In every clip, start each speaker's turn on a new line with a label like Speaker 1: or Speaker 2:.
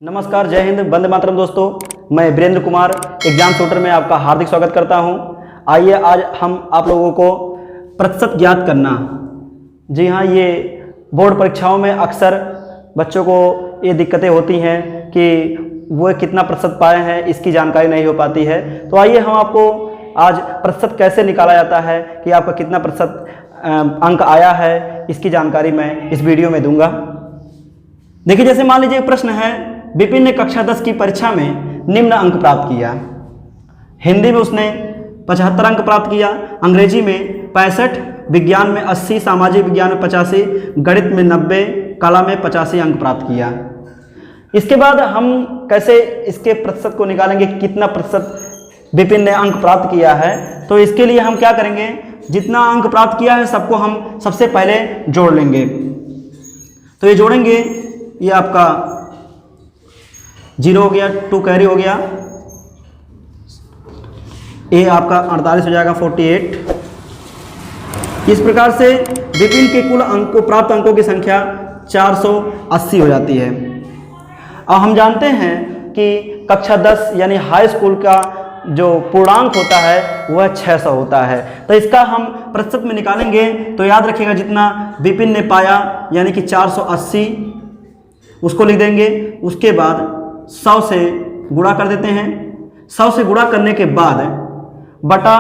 Speaker 1: नमस्कार, जय हिंद, वंदे मातरम। दोस्तों, मैं वीरेंद्र कुमार एग्जाम शूटर में आपका हार्दिक स्वागत करता हूं। आइए आज हम आप लोगों को प्रतिशत ज्ञात करना। जी हाँ, ये बोर्ड परीक्षाओं में अक्सर बच्चों को ये दिक्कतें होती हैं कि वो कितना प्रतिशत पाए हैं, इसकी जानकारी नहीं हो पाती है। तो आइए हम आपको आज प्रतिशत कैसे निकाला जाता है कि आपका कितना प्रतिशत अंक आया है, इसकी जानकारी मैं इस वीडियो में दूंगा। देखिए, जैसे मान लीजिए प्रश्न है, विपिन ने कक्षा 10 की परीक्षा में निम्न अंक प्राप्त किया। हिंदी में उसने 75 अंक प्राप्त किया, अंग्रेजी में 65, विज्ञान में 80, सामाजिक विज्ञान में 85, गणित में 90, कला में 85 अंक प्राप्त किया। इसके बाद हम कैसे इसके प्रतिशत को निकालेंगे, कितना प्रतिशत विपिन ने अंक प्राप्त किया है। तो इसके लिए हम क्या करेंगे, जितना अंक प्राप्त किया है सबको हम सबसे पहले जोड़ लेंगे। तो ये जोड़ेंगे, ये आपका 0 हो गया, 2 कैरी हो गया, ये आपका 48 हो जाएगा, 48। इस प्रकार से विपिन के कुल अंकों प्राप्त अंकों की संख्या 480 हो जाती है। अब हम जानते हैं कि कक्षा 10 यानी हाई स्कूल का जो पूर्णांक होता है वह 600 होता है। तो इसका हम प्रतिशत में निकालेंगे तो याद रखिएगा, जितना विपिन ने पाया यानी कि 480 उसको लिख देंगे। उसके बाद 100 से गुणा कर देते हैं। 100 से गुणा करने के बाद बटा,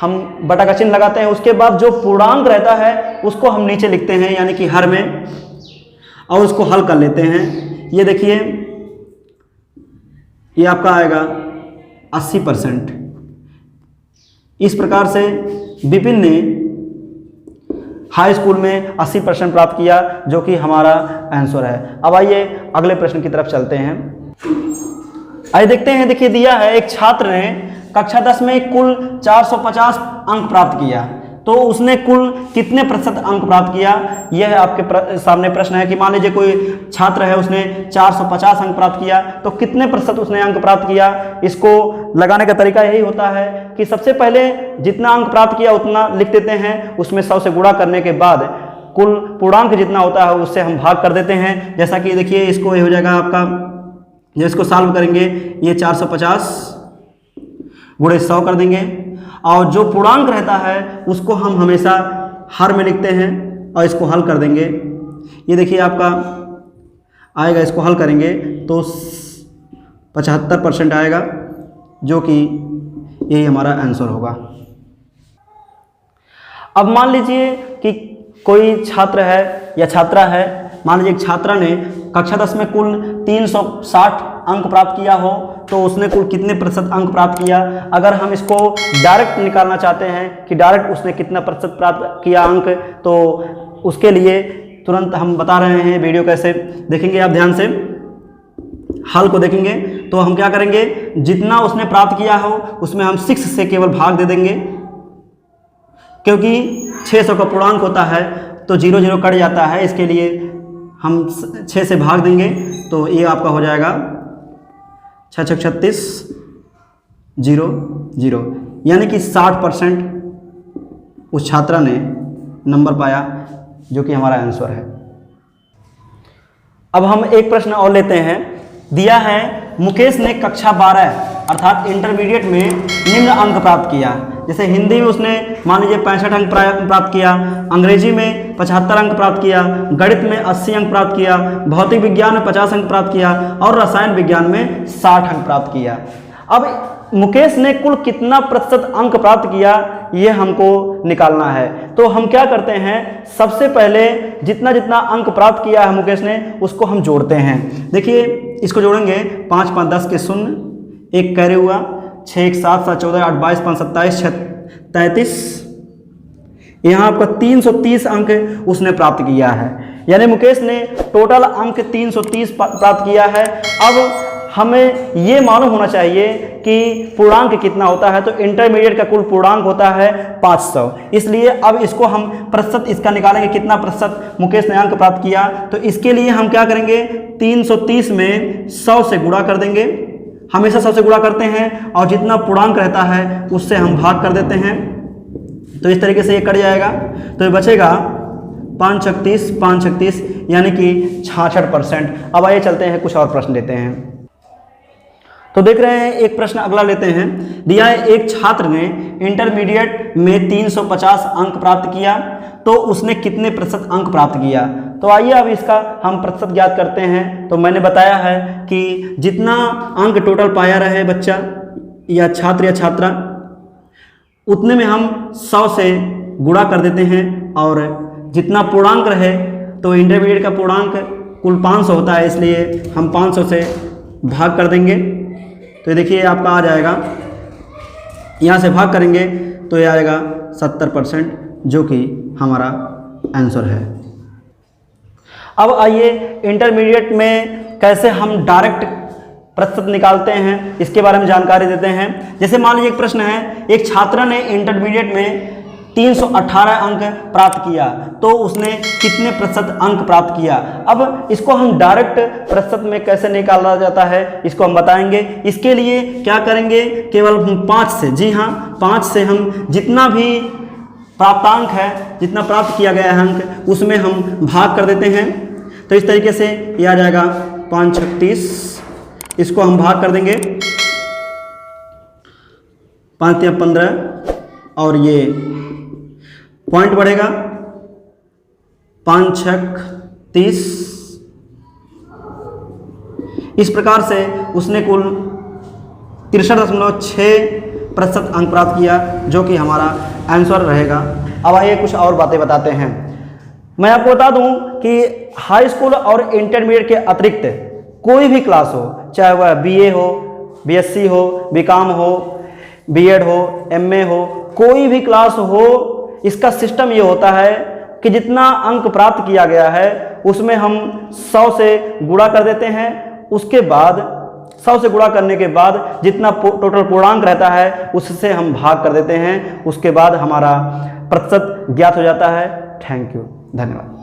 Speaker 1: हम बटा का चिन्ह लगाते हैं। उसके बाद जो पूर्णांक रहता है उसको हम नीचे लिखते हैं यानी कि हर में, और उसको हल कर लेते हैं। ये देखिए, ये आपका आएगा 80%। इस प्रकार से विपिन ने हाई स्कूल में 80% प्राप्त किया, जो कि हमारा आंसर है। अब आइए अगले प्रश्न की तरफ चलते हैं। आइए देखते हैं। देखिए, दिया है एक छात्र ने कक्षा 10 में कुल 450 अंक प्राप्त किया, तो उसने कुल कितने प्रतिशत अंक प्राप्त किया। यह आपके सामने प्रश्न है कि मान लीजिए कोई छात्र है, उसने 450 अंक प्राप्त किया, तो कितने प्रतिशत उसने अंक प्राप्त किया। इसको लगाने का तरीका यही होता है कि सबसे पहले जितना अंक प्राप्त किया उतना लिख देते हैं, उसमें 100 से गुणा करने के बाद कुल पूर्णांक जितना होता है उससे हम भाग कर देते हैं। जैसा कि देखिए, इसको ये हो जाएगा आपका, जब इसको सॉल्व करेंगे, ये 450 गुणे 100 कर देंगे, और जो पूर्णांक रहता है उसको हम हमेशा हर में लिखते हैं और इसको हल कर देंगे। ये देखिए आपका आएगा, इसको हल करेंगे तो 75% आएगा, जो कि यही हमारा आंसर होगा। अब मान लीजिए कि कोई छात्र है या छात्रा है, मान लीजिए एक छात्रा ने कक्षा 10 में कुल 360 अंक प्राप्त किया हो, तो उसने कुल कितने प्रतिशत अंक प्राप्त किया। अगर हम इसको डायरेक्ट निकालना चाहते हैं कि डायरेक्ट उसने कितना प्रतिशत प्राप्त किया अंक, तो उसके लिए तुरंत हम बता रहे हैं। वीडियो कैसे देखेंगे आप ध्यान से, हल को देखेंगे तो हम क्या करेंगे, जितना उसने प्राप्त किया हो उसमें हम 6 से केवल भाग दे देंगे, क्योंकि 600 का पूर्णांक होता है तो 0 0 कट जाता है। इसके लिए हम 6 से भाग देंगे, तो ये आपका हो जाएगा 6 6 36 0 0, यानी कि 60% उस छात्रा ने नंबर पाया, जो कि हमारा आंसर है। अब हम एक प्रश्न और लेते हैं। दिया है मुकेश ने कक्षा 12 अर्थात इंटरमीडिएट में निम्न अंक प्राप्त किया। जैसे हिंदी में उसने मान लीजिए 65 अंक प्राप्त किया, अंग्रेजी में 75 अंक प्राप्त किया, गणित में 80 अंक प्राप्त किया, भौतिक विज्ञान में 50 अंक प्राप्त किया, और रसायन विज्ञान में 60 अंक प्राप्त किया। अब मुकेश ने कुल कितना प्रतिशत अंक प्राप्त किया, ये हमको निकालना है। तो हम क्या करते हैं, सबसे पहले जितना जितना अंक प्राप्त किया है मुकेश ने, उसको हम जोड़ते हैं। देखिए, इसको जोड़ेंगे, 5 5 10 के 0, 1 कैरी हुआ, 6 1 7 7 14 8 22 5 27 6 33। यहाँ आपका 330 अंक उसने प्राप्त किया है, यानी मुकेश ने टोटल अंक 330 प्राप्त किया है। अब हमें ये मालूम होना चाहिए कि पूर्णांक कितना होता है। तो इंटरमीडिएट का कुल पूर्णांक होता है 500, इसलिए अब इसको हम प्रतिशत इसका निकालेंगे, कितना प्रतिशत मुकेश ने अंक प्राप्त किया। तो इसके लिए हम क्या करेंगे, 330 में 100 से गुणा कर देंगे। हमेशा 100 से गुणा करते हैं, और जितना पूर्णांक रहता है उससे हम भाग कर देते हैं। तो इस तरीके से ये कट जाएगा, तो ये बचेगा 5 36 5 36 यानी कि 66%। अब आइए चलते हैं कुछ और प्रश्न लेते हैं। तो देख रहे हैं एक प्रश्न अगला लेते हैं। दिया है एक छात्र ने इंटरमीडिएट में 350 अंक प्राप्त किया, तो उसने कितने प्रतिशत अंक प्राप्त किया। तो आइए अब इसका हम प्रतिशत ज्ञात करते हैं। तो मैंने बताया है कि जितना अंक टोटल पाया रहे बच्चा या छात्र या छात्रा, उतने में हम 100 से गुणा कर देते हैं, और जितना पूर्णांक रहे, तो इंटरमीडिएट का पूर्णांक कुल 500 होता है, इसलिए हम 500 से भाग कर देंगे। तो ये देखिए आपका आ जाएगा, यहाँ से भाग करेंगे तो ये आएगा 70%, जो कि हमारा आंसर है। अब आइए इंटरमीडिएट में कैसे हम डायरेक्ट प्रतिशत निकालते हैं, इसके बारे में जानकारी देते हैं। जैसे मान लीजिए एक प्रश्न है, एक छात्र ने इंटरमीडिएट में 318 अंक प्राप्त किया, तो उसने कितने प्रतिशत अंक प्राप्त किया। अब इसको हम डायरेक्ट प्रतिशत में कैसे निकाला जाता है, इसको हम बताएंगे। इसके लिए क्या करेंगे, केवल हम 5 से, जी हाँ 5 से हम जितना भी प्राप्तांक है, जितना प्राप्त किया गया है अंक, उसमें हम भाग कर देते हैं। तो इस तरीके से ये आ जाएगा 5 36, इसको हम भाग कर देंगे 5 या 15, और ये पॉइंट बढ़ेगा 5 6 30। इस प्रकार से उसने कुल 63.6% अंक प्राप्त किया, जो कि हमारा आंसर रहेगा। अब आइए कुछ और बातें बताते हैं। मैं आपको बता दूं कि हाई स्कूल और इंटरमीडिएट के अतिरिक्त कोई भी क्लास हो, चाहे वह बीए हो, बीएससी हो, बीकॉम हो, बीएड हो, एमए हो, कोई भी क्लास हो, इसका सिस्टम ये होता है कि जितना अंक प्राप्त किया गया है उसमें हम 100 से गुणा कर देते हैं। उसके बाद 100 से गुणा करने के बाद जितना टोटल पूर्णांक रहता है उससे हम भाग कर देते हैं। उसके बाद हमारा प्रतिशत ज्ञात हो जाता है। थैंक यू, धन्यवाद।